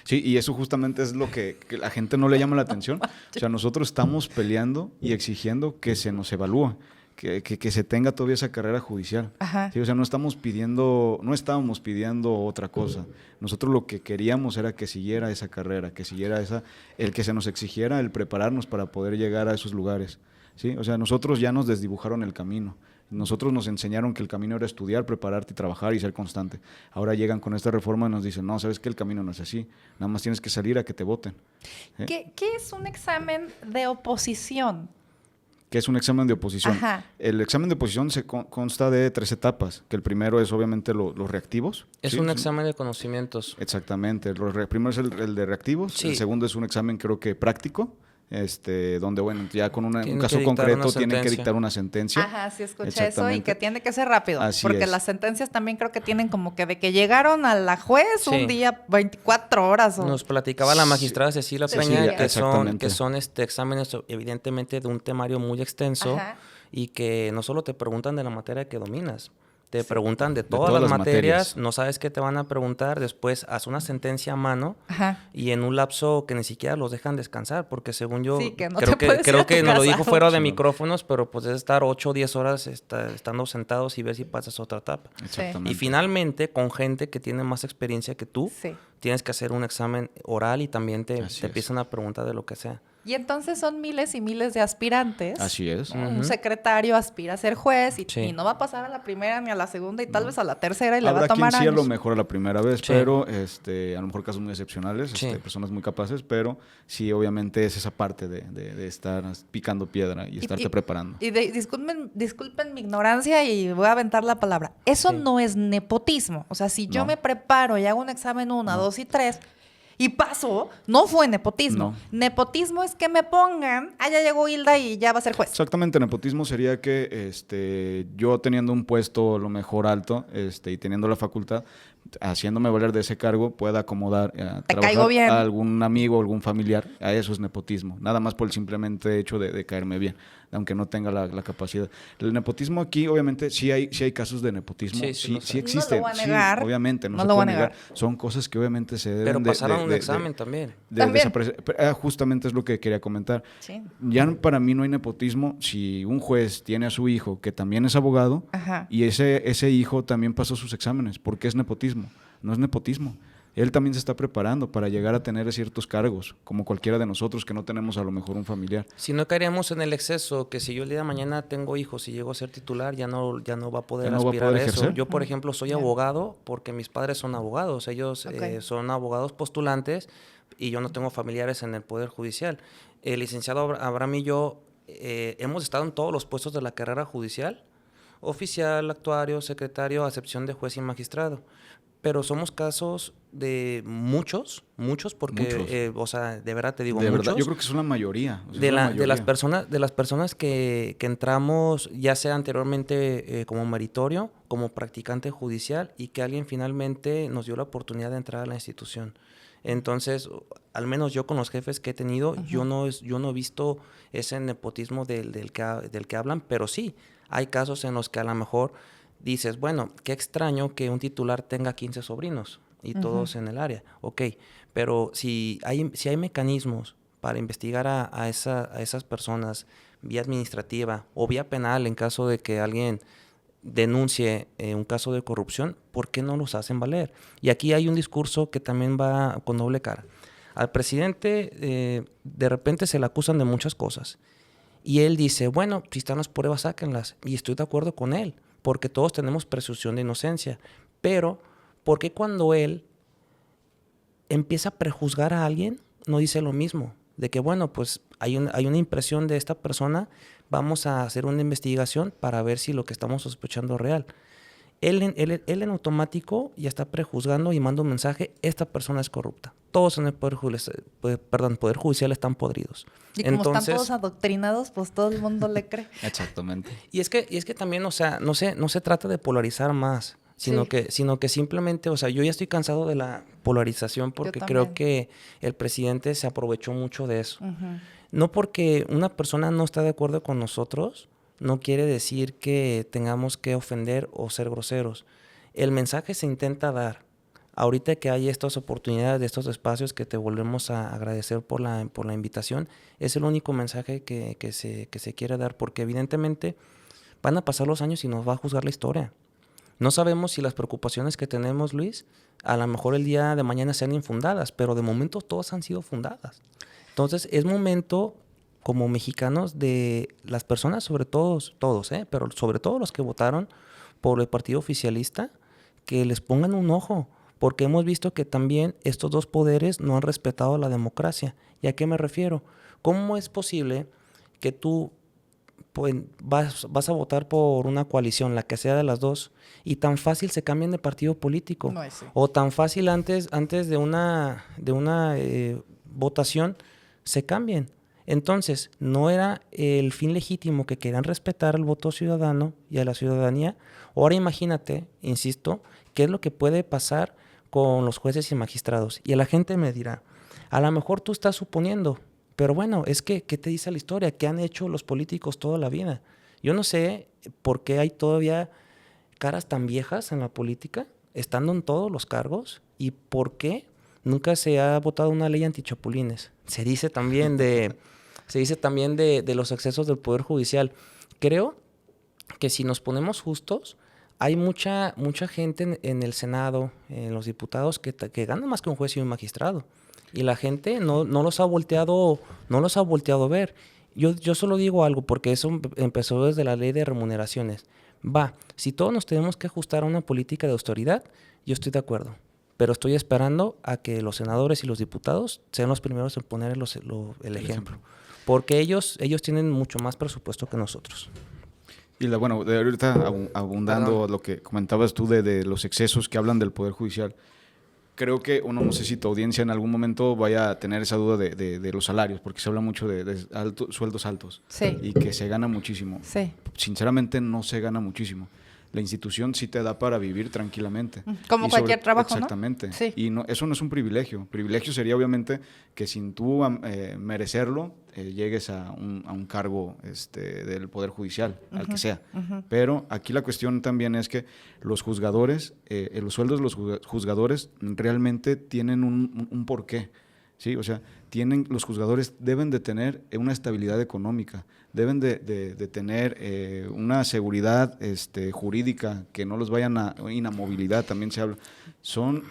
Sí, y eso justamente es lo que la gente no le llama la atención. O sea, nosotros estamos peleando y exigiendo que se nos evalúe, que se tenga todavía esa carrera judicial. Ajá. Sí, o sea, no estábamos pidiendo otra cosa. Nosotros lo que queríamos era que siguiera esa carrera, que siguiera el que se nos exigiera el prepararnos para poder llegar a esos lugares. ¿Sí? O sea, nosotros ya nos desdibujaron el camino. Nosotros nos enseñaron que el camino era estudiar, prepararte y trabajar y ser constante. Ahora llegan con esta reforma y nos dicen, no, sabes que el camino no es así. Nada más tienes que salir a que te voten. ¿Qué es un examen de oposición? Que es un examen de oposición. Ajá. El examen de oposición consta de 3 etapas, que el primero es obviamente los reactivos. Es ¿sí? un examen de conocimientos. Exactamente. Primero es el de reactivos, Sí. el segundo es un examen creo que práctico, donde bueno, ya con un Tienen caso que dictar concreto una tienen que sentencia. dictar una sentencia. Ajá, sí escuché eso y Exactamente. que tiene que ser rápido. Así porque es. las sentencias también creo que tienen como que de que llegaron a la juez Sí. un día, 24 horas. Nos platicaba la magistrada Cecilia Cecilia, Peña que son exactamente. exámenes evidentemente de un temario muy extenso. Ajá. Y que no solo te preguntan de la materia que dominas, te Sí. preguntan de todas las materias, materias. no sabes qué te van a preguntar, después haz una sentencia a mano Ajá. y en un lapso que ni siquiera los dejan descansar, porque según yo, Sí, que no creo te puedes ir a tu que nos lo casa. dijo fuera de Sí. micrófonos, pero pues es estar 8 o 10 horas estando sentados y ver si pasas otra etapa. Exactamente. Y finalmente, con gente que tiene más experiencia que tú, Sí. tienes que hacer un examen oral y también te Así es. empiezan a preguntar de lo que sea. Y entonces son miles y miles de aspirantes. Así es. ¿No? Un Ujú. secretario aspira a ser juez y, Sí. y no va a pasar a la primera ni a la segunda y tal vez a la tercera y le va Habrá a tomar quien sí a lo años. mejor a la primera vez, Sí. pero a lo mejor casos muy excepcionales, Sí. personas muy capaces, pero sí, obviamente es esa parte de estar picando piedra y estarte preparando. Y disculpen mi ignorancia y voy a aventar la palabra. Eso Sí. no es nepotismo. O sea, si yo No. me preparo y hago un examen 1, 2 y 3 y paso, no fue nepotismo. No. Nepotismo es que me pongan, ya llegó Hilda y ya va a ser juez. Exactamente, nepotismo sería que yo teniendo un puesto a lo mejor alto y teniendo la facultad, haciéndome valer de ese cargo, pueda acomodar a Te caigo trabajar bien. a algún amigo o algún familiar. A eso es nepotismo, nada más por el simplemente hecho de caerme bien, aunque no tenga la capacidad. El nepotismo aquí, obviamente, sí hay casos de nepotismo, Sí, sí lo sé. sí existen. No lo voy a negar. Sí, obviamente, No no se lo voy a puede negar. negar. Son cosas que obviamente se deben Pero de pasaron un examen también. También. desaparecer. Justamente es lo que quería comentar. Sí. Ya para mí no hay nepotismo si un juez tiene a su hijo que también es abogado Ajá. y ese hijo también pasó sus exámenes. ¿Por qué es nepotismo? No es nepotismo. Él también se está preparando para llegar a tener ciertos cargos, como cualquiera de nosotros que no tenemos a lo mejor un familiar. Si no caeríamos en el exceso, que si yo el día de mañana tengo hijos y llego a ser titular, ya no va a poder Ya no va a aspirar poder a eso. ejercer. Yo, por ejemplo, soy Ya. abogado porque mis padres son abogados. Ellos Ok. son abogados postulantes y yo no tengo familiares en el Poder Judicial. El licenciado Abraham y yo hemos estado en todos los puestos de la carrera judicial, oficial, actuario, secretario, a excepción de juez y magistrado. Pero somos casos de muchos, porque, Muchos. o sea, de verdad te digo, De muchos. verdad, yo creo que es una mayoría. O sea, De es la las mayoría. personas que entramos, ya sea anteriormente como meritorio, como practicante judicial, y que alguien finalmente nos dio la oportunidad de entrar a la institución. Entonces, al menos yo con los jefes que he tenido, yo no he visto ese nepotismo del que hablan, pero sí, hay casos en los que a lo mejor dices, bueno, qué extraño que un titular tenga 15 sobrinos y todos en el área. Ok, pero si hay mecanismos para investigar a esas personas vía administrativa o vía penal en caso de que alguien denuncie un caso de corrupción, ¿por qué no los hacen valer? Y aquí hay un discurso que también va con doble cara. Al presidente de repente se le acusan de muchas cosas y él dice, bueno, si están las pruebas, sáquenlas. Y estoy de acuerdo con él, porque todos tenemos presunción de inocencia, pero ¿Por qué cuando él empieza a prejuzgar a alguien, no dice lo mismo? De que, bueno, pues hay una impresión de esta persona, vamos a hacer una investigación para ver si lo que estamos sospechando es real. Él en automático ya está prejuzgando y manda un mensaje, esta persona es corrupta. Todos en el Poder Judicial están podridos. Y como están todos adoctrinados, pues todo el mundo le cree. Exactamente. Y es que también, o sea, no se trata de polarizar más, sino que simplemente, o sea, yo ya estoy cansado de la polarización porque creo que el presidente se aprovechó mucho de eso. Uh-huh. No porque una persona no está de acuerdo con nosotros, no quiere decir que tengamos que ofender o ser groseros. El mensaje se intenta dar. Ahorita que hay estas oportunidades de estos espacios que te volvemos a agradecer por la invitación, es el único mensaje que se quiere dar, porque evidentemente van a pasar los años y nos va a juzgar la historia. No sabemos si las preocupaciones que tenemos, Luis, a lo mejor el día de mañana sean infundadas, pero de momento todas han sido fundadas. Entonces es momento, como mexicanos, de las personas, sobre todo, todos, pero sobre todo los que votaron por el partido oficialista, que les pongan un ojo, porque hemos visto que también estos dos poderes no han respetado la democracia. ¿Y a qué me refiero? ¿Cómo es posible que tú pues, vas a votar por una coalición, la que sea de las dos, y tan fácil se cambien de partido político? No es así. O tan fácil antes de una votación se cambien. Entonces, no era el fin legítimo que querían respetar el voto ciudadano y a la ciudadanía. Ahora imagínate, insisto, qué es lo que puede pasar con los jueces y magistrados. Y la gente me dirá, a lo mejor tú estás suponiendo, pero bueno, es que, ¿qué te dice la historia? ¿Qué han hecho los políticos toda la vida? Yo no sé por qué hay todavía caras tan viejas en la política, estando en todos los cargos, y por qué nunca se ha votado una ley antichapulines. Se dice también de los excesos del Poder Judicial. Creo que si nos ponemos justos, hay mucha gente en el Senado, en los diputados, que ganan más que un juez y un magistrado. Y la gente no los ha volteado a ver. Yo solo digo algo, porque eso empezó desde la ley de remuneraciones. Si todos nos tenemos que ajustar a una política de austeridad, yo estoy de acuerdo. Pero estoy esperando a que los senadores y los diputados sean los primeros en poner el ejemplo. Porque ellos tienen mucho más presupuesto que nosotros. Y ahorita abundando lo que comentabas tú de los excesos que hablan del Poder Judicial, creo que no sé si tu audiencia en algún momento vaya a tener esa duda de los salarios, porque se habla mucho de sueldos altos, sí, y que se gana muchísimo. Sí. Sinceramente no se gana muchísimo. La institución sí te da para vivir tranquilamente. Como cualquier trabajo, exactamente. ¿no? Sí. Y eso no es un privilegio. Privilegio sería obviamente que sin tú merecerlo, llegues a un cargo del Poder Judicial, al que sea. Uh-huh. Pero aquí la cuestión también es que los juzgadores, los sueldos de los juzgadores realmente tienen un porqué. ¿Sí? O sea, los juzgadores deben de tener una estabilidad económica, deben de tener una seguridad jurídica, que no los vayan a inamovilidad, también se habla. Son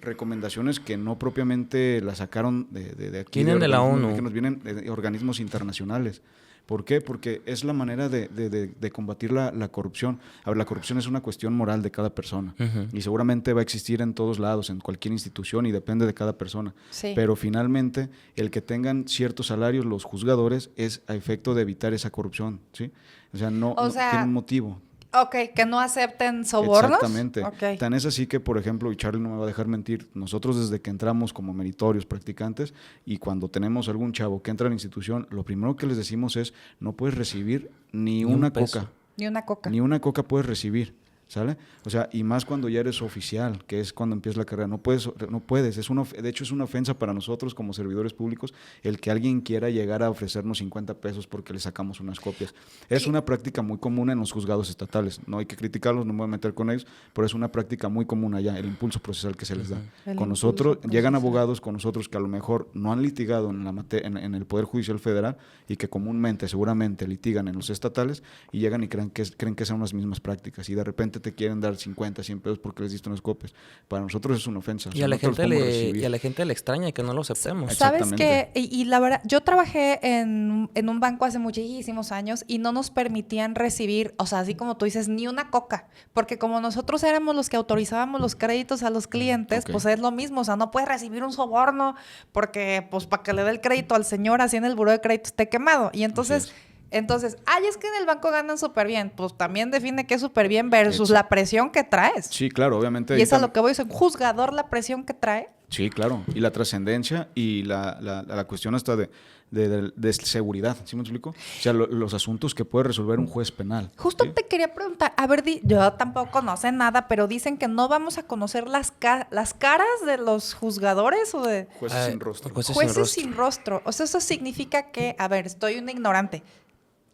recomendaciones que no propiamente las sacaron de aquí. Vienen de la ONU. Que nos vienen de organismos internacionales. ¿Por qué? Porque es la manera de combatir la corrupción. A ver, la corrupción es una cuestión moral de cada persona. Uh-huh. Y seguramente va a existir en todos lados, en cualquier institución, y depende de cada persona. Sí. Pero finalmente, el que tengan ciertos salarios los juzgadores es a efecto de evitar esa corrupción, ¿sí? O sea, no tiene un motivo. Ok, que no acepten sobornos. Exactamente. Okay. Tan es así que, por ejemplo, y Charlie no me va a dejar mentir, nosotros desde que entramos como meritorios practicantes, y cuando tenemos algún chavo que entra a la institución, lo primero que les decimos es, no puedes recibir ni una coca. Ni una coca. Ni una coca puedes recibir, ¿sale? O sea, y más cuando ya eres oficial, que es cuando empieza la carrera. No puedes. De hecho, es una ofensa para nosotros como servidores públicos el que alguien quiera llegar a ofrecernos 50 pesos porque le sacamos unas copias. Es una práctica muy común en los juzgados estatales. No hay que criticarlos, no me voy a meter con ellos, pero es una práctica muy común allá, el impulso procesal que se les da. Con nosotros, llegan abogados con nosotros que a lo mejor no han litigado en el Poder Judicial Federal y que comúnmente, seguramente, litigan en los estatales, y llegan y creen que son las mismas prácticas, y de repente solamente te quieren dar 50, 100 pesos porque les diste unos copes. Para nosotros es una ofensa. Y a la gente recibir. y a la gente le extraña que no lo aceptemos. ¿Sabes qué? Y la verdad, yo trabajé en un banco hace muchísimos años y no nos permitían recibir, o sea, así como tú dices, ni una coca. Porque como nosotros éramos los que autorizábamos los créditos a los clientes, pues es lo mismo. O sea, no puedes recibir un soborno porque, pues, para que le dé el crédito al señor así en el buró de crédito esté quemado. Y entonces, es que en el banco ganan súper bien. Pues también define qué es súper bien versus la presión que traes. Sí, claro, obviamente. Y es a lo que voy, es un juzgador la presión que trae. Sí, claro. Y la trascendencia y la cuestión hasta de seguridad, ¿sí me explico? O sea, los asuntos que puede resolver un juez penal. Justo ¿sí? te quería preguntar, a ver, yo tampoco no sé nada, pero dicen que no vamos a conocer las caras de los juzgadores o de... Jueces sin rostro. Jueces sin rostro. O sea, eso significa que, a ver, estoy una ignorante.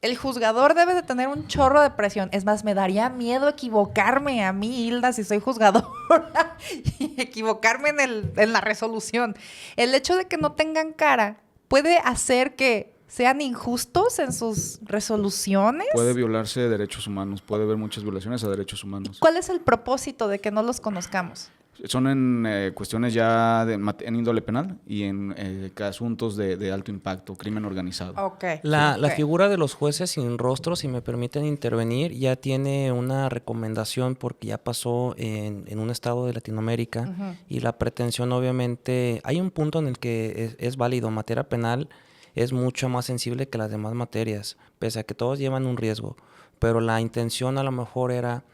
El juzgador debe de tener un chorro de presión. Es más, me daría miedo equivocarme a mí, Hilda, si soy juzgadora, y equivocarme en la resolución. El hecho de que no tengan cara puede hacer que sean injustos en sus resoluciones. Puede violarse derechos humanos, puede haber muchas violaciones a derechos humanos. ¿Cuál es el propósito de que no los conozcamos? Son en cuestiones ya en índole penal y en asuntos de alto impacto, crimen organizado. Okay. La figura de los jueces sin rostro, si me permiten intervenir, ya tiene una recomendación porque ya pasó en un estado de Latinoamérica y la pretensión obviamente, hay un punto en el que es válido, materia penal es mucho más sensible que las demás materias, pese a que todos llevan un riesgo, pero la intención a lo mejor era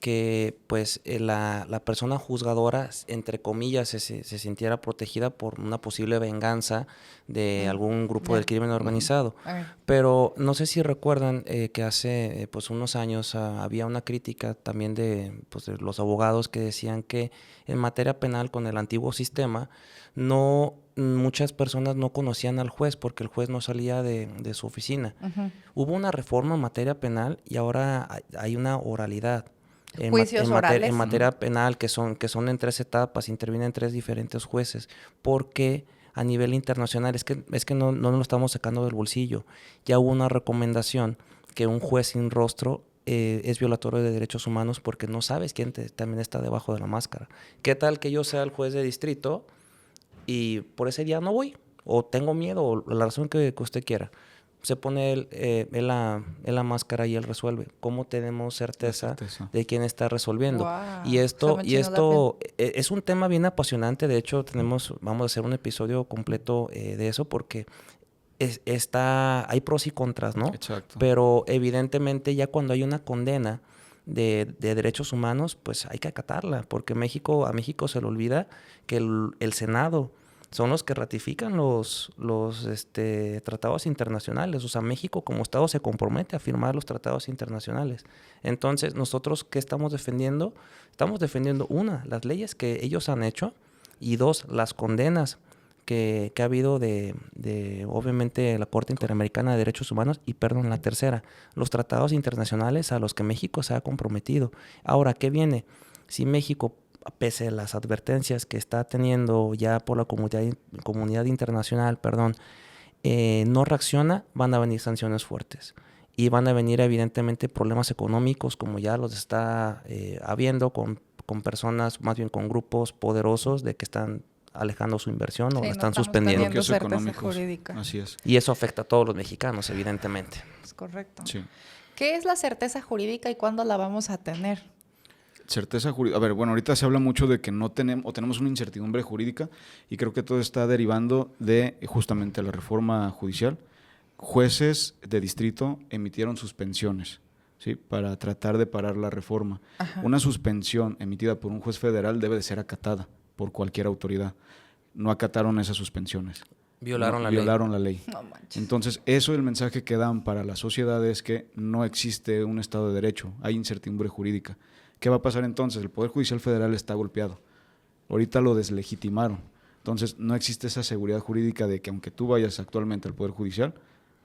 que pues la persona juzgadora, entre comillas, se sintiera protegida por una posible venganza de algún grupo del crimen organizado. Pero no sé si recuerdan que hace pues unos años había una crítica también de los abogados que decían que en materia penal con el antiguo sistema muchas personas no conocían al juez porque el juez no salía de su oficina. Hubo una reforma en materia penal y ahora hay una oralidad. Juicios orales. En materia penal, que son en 3 etapas, intervienen 3 diferentes jueces, porque a nivel internacional, es que no lo estamos sacando del bolsillo. Ya hubo una recomendación que un juez sin rostro es violatorio de derechos humanos porque no sabes quién también está debajo de la máscara. ¿Qué tal que yo sea el juez de distrito y por ese día no voy? O tengo miedo, o la razón que usted quiera. Se pone él la máscara y él resuelve. ¿Cómo tenemos certeza de quién está resolviendo? Wow. Y esto es un tema bien apasionante. De hecho, vamos a hacer un episodio completo de eso porque hay pros y contras, ¿no? Exacto. Pero evidentemente ya cuando hay una condena de derechos humanos, pues hay que acatarla, porque a México se le olvida que el Senado son los que ratifican los tratados internacionales. O sea, México como Estado se compromete a firmar los tratados internacionales. Entonces, nosotros, ¿qué estamos defendiendo? Estamos defendiendo, las leyes que ellos han hecho, y 2, las condenas que ha habido de obviamente, la Corte Interamericana de Derechos Humanos, y la tercera, los tratados internacionales a los que México se ha comprometido. Ahora, ¿qué viene? Si México, pese a las advertencias que está teniendo ya por la comunidad internacional, no reacciona, van a venir sanciones fuertes. Y van a venir evidentemente problemas económicos como ya los está habiendo con personas, más bien con grupos poderosos de que están alejando su inversión o la están suspendiendo. Certeza jurídica. Así es. Y eso afecta a todos los mexicanos, evidentemente. Es correcto. Sí. ¿Qué es la certeza jurídica y cuándo la vamos a tener? Certeza jurídica. A ver, bueno, ahorita se habla mucho de que no tenemos una incertidumbre jurídica y creo que todo está derivando de justamente la reforma judicial. Jueces de distrito emitieron suspensiones, ¿sí? Para tratar de parar la reforma. Ajá. Una suspensión emitida por un juez federal debe de ser acatada por cualquier autoridad. No acataron esas suspensiones. Violaron la ley. No manches. Entonces, eso es el mensaje que dan para la sociedad, es que no existe un Estado de Derecho, hay incertidumbre jurídica. ¿Qué va a pasar entonces? El Poder Judicial Federal está golpeado. Ahorita lo deslegitimaron. Entonces, no existe esa seguridad jurídica de que aunque tú vayas actualmente al Poder Judicial,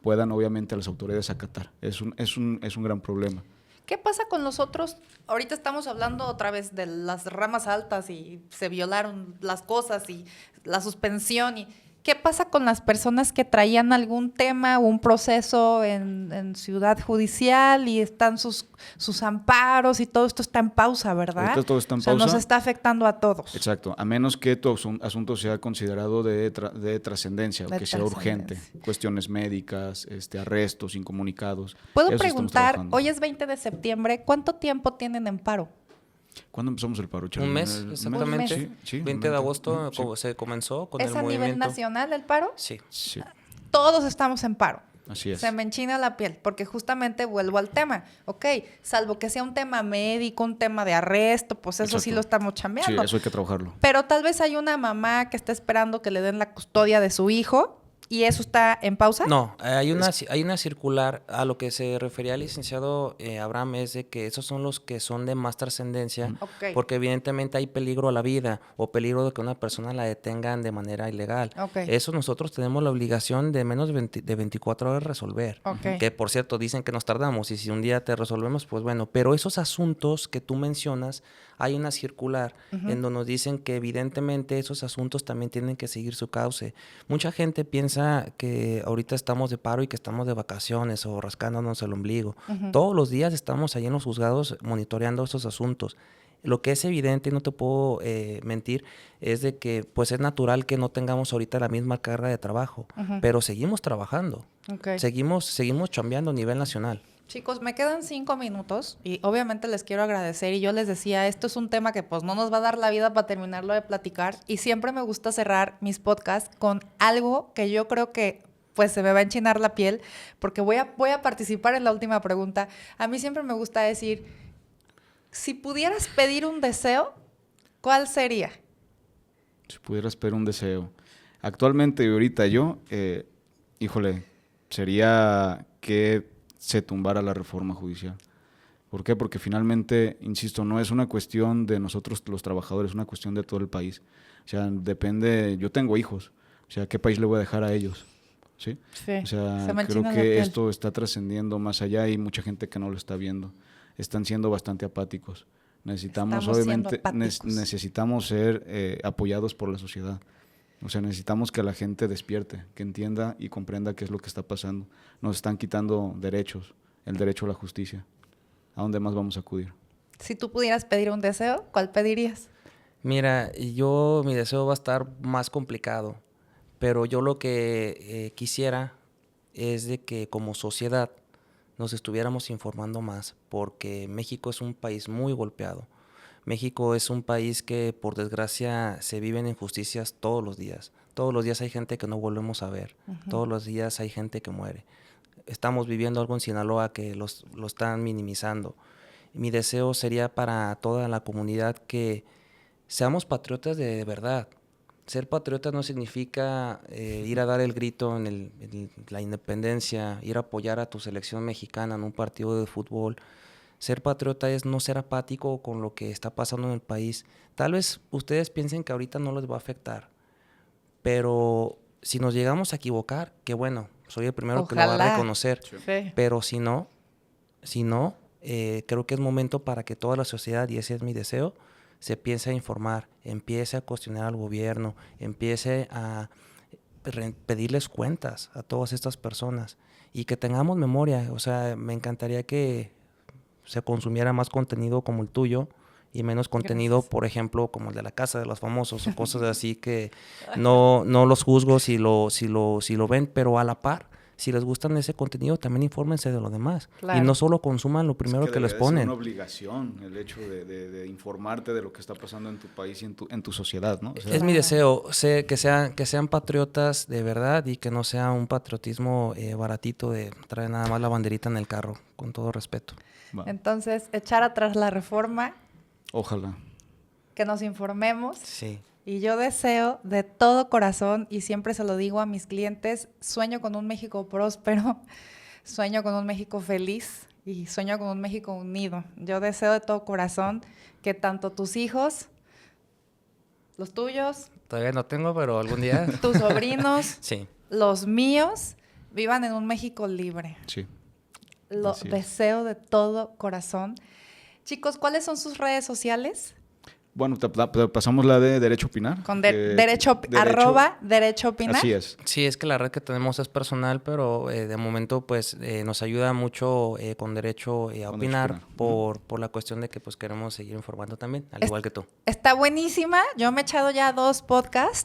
puedan obviamente las autoridades acatar. Es un gran problema. ¿Qué pasa con los otros? Ahorita estamos hablando otra vez de las ramas altas y se violaron las cosas y la suspensión. ¿Qué pasa con las personas que traían algún tema o un proceso en Ciudad Judicial y están sus amparos y todo esto está en pausa, ¿verdad? Ahorita todo está en o sea, pausa. nos está afectando a todos. Exacto, a menos que tu asunto sea considerado de trascendencia, o que sea urgente, cuestiones médicas, arrestos, incomunicados. ¿Puedo Eso estamos preguntar, trabajando. hoy es 20 de septiembre, ¿cuánto tiempo tienen en paro? ¿Cuándo empezamos el paro, Charly? Un mes, exactamente. Un mes. Sí, 20 de agosto sí. se comenzó con el ¿Es a movimiento. nivel nacional el paro? Sí. Sí, Todos estamos en paro. así es. Se me enchina la piel, porque justamente vuelvo al tema. Ok, salvo que sea un tema médico, un tema de arresto, pues eso sí Exacto. lo estamos Sí, chambeando. eso hay que trabajarlo. Pero tal vez hay una mamá que está esperando que le den la custodia de su hijo y eso está en pausa. No, hay una circular. A lo que se refería el licenciado Abraham es de que esos son los que son de más trascendencia, Ok. porque evidentemente hay peligro a la vida o peligro de que una persona la detengan de manera ilegal. Ok. Eso nosotros tenemos la obligación de menos de 24 horas resolver. Ok. Que por cierto dicen que nos tardamos y si un día te resolvemos, pues bueno. Pero esos asuntos que tú mencionas, hay una circular en donde nos dicen que evidentemente esos asuntos también tienen que seguir su cauce. Mucha gente piensa que ahorita estamos de paro y que estamos de vacaciones o rascándonos el ombligo. Todos los días estamos ahí en los juzgados monitoreando estos asuntos. Lo que es evidente, y no te puedo mentir, es de que pues es natural que no tengamos ahorita la misma carga de trabajo, pero seguimos trabajando, Ok. seguimos chambeando a nivel nacional. Chicos, me quedan 5 minutos y obviamente les quiero agradecer y yo les decía, esto es un tema que pues no nos va a dar la vida para terminarlo de platicar y siempre me gusta cerrar mis podcasts con algo que yo creo que pues se me va a enchinar la piel porque voy a participar en la última pregunta. A mí siempre me gusta decir, si pudieras pedir un deseo, ¿cuál sería? Si pudieras pedir un deseo. Actualmente y ahorita yo, híjole, sería que se tumbara la reforma judicial. ¿Por qué? Porque finalmente, insisto, no es una cuestión de nosotros los trabajadores, es una cuestión de todo el país. O sea, depende, yo tengo hijos, o sea, ¿qué país le voy a dejar a ellos? ¿Sí? Sí, O sea, se me creo enchina la que piel. esto está trascendiendo más allá y mucha gente que no lo está viendo. Están siendo bastante apáticos. Necesitamos, Estamos siendo obviamente, apáticos. necesitamos ser apoyados por la sociedad. O sea, necesitamos que la gente despierte, que entienda y comprenda qué es lo que está pasando. Nos están quitando derechos, el derecho a la justicia. ¿A dónde más vamos a acudir? Si tú pudieras pedir un deseo, ¿cuál pedirías? Mira, mi deseo va a estar más complicado, pero yo lo que quisiera es de que como sociedad nos estuviéramos informando más, porque México es un país muy golpeado. México es un país que por desgracia se viven injusticias todos los días. Todos los días hay gente que no volvemos a ver. Todos los días hay gente que muere. Estamos viviendo algo en Sinaloa que lo están minimizando. Mi deseo sería para toda la comunidad que seamos patriotas de verdad. Ser patriota no significa ir a dar el grito en la independencia, ir a apoyar a tu selección mexicana en un partido de fútbol. Ser patriota es no ser apático con lo que está pasando en el país. Tal vez ustedes piensen que ahorita no les va a afectar, pero si nos llegamos a equivocar, que bueno, soy el primero que lo va a Ojalá. reconocer. Sí. Pero si no, creo que es momento para que toda la sociedad, y ese es mi deseo, se empiece a informar, empiece a cuestionar al gobierno, empiece a pedirles cuentas a todas estas personas y que tengamos memoria. O sea, me encantaría que se consumiera más contenido como el tuyo y menos contenido, Gracias. por ejemplo, como el de la Casa de los Famosos o cosas así que no los juzgo si lo ven, pero a la par, si les gustan ese contenido, también infórmense de lo demás. Claro. Y no solo consuman lo primero que les Es ponen. una obligación el hecho de informarte de lo que está pasando en tu país y en tu sociedad, ¿no? O sea, Es mi deseo, que sean patriotas de verdad y que no sea un patriotismo baratito de traer nada más la banderita en el carro, con todo respeto. va. Entonces, echar atrás la reforma, Ojalá. que nos informemos. Sí. Y yo deseo de todo corazón, y siempre se lo digo a mis clientes, sueño con un México próspero, sueño con un México feliz y sueño con un México unido. Yo deseo de todo corazón que tanto tus hijos, los tuyos, Todavía no tengo, pero algún día. tus sobrinos, Sí. los míos, vivan en un México libre. Sí. Lo Así es. deseo de todo corazón. Chicos, ¿cuáles son sus redes sociales? Bueno, te pasamos la de Derecho a Opinar. Con derecho, @derecho opinar. Así es. Sí, es que la red que tenemos es personal, pero de momento pues nos ayuda mucho con derecho a opinar por la cuestión de que pues queremos seguir informando también, al igual que tú. Está buenísima. Yo me he echado ya 2 podcasts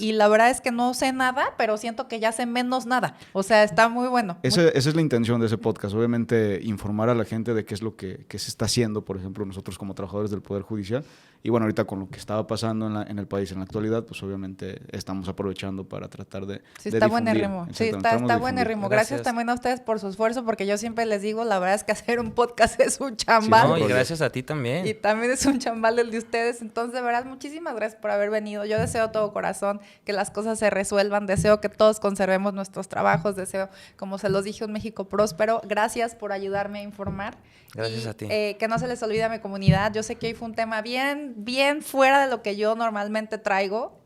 y la verdad es que no sé nada, pero siento que ya sé menos nada. O sea, está muy bueno. Esa es la intención de ese podcast. Obviamente informar a la gente de qué es lo que se está haciendo, por ejemplo, nosotros como trabajadores del Poder Judicial. Y bueno, ahorita con lo que estaba pasando en el país en la actualidad, pues obviamente estamos aprovechando para tratar de Sí, está difundir. buenérrimo. Sí, está buenérrimo. Gracias también a ustedes por su esfuerzo, porque yo siempre les digo, la verdad es que hacer un podcast es un chambal. Sí, no, y gracias a ti también. Y también es un chambal el de ustedes. Entonces, de verdad, muchísimas gracias por haber venido. Yo deseo todo corazón que las cosas se resuelvan. Deseo que todos conservemos nuestros trabajos. Deseo, como se los dije, un México próspero. Gracias por ayudarme a informar. Gracias a ti. Que no se les olvide a mi comunidad. Yo sé que hoy fue un tema bien fuera de lo que yo normalmente traigo,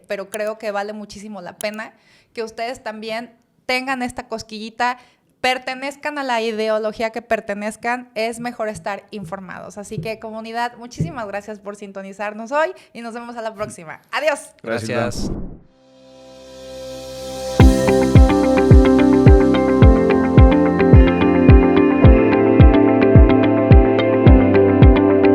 pero creo que vale muchísimo la pena que ustedes también tengan esta cosquillita, pertenezcan a la ideología que pertenezcan, es mejor estar informados. Así que, comunidad, muchísimas gracias por sintonizarnos hoy y nos vemos a la próxima. Adiós. Gracias.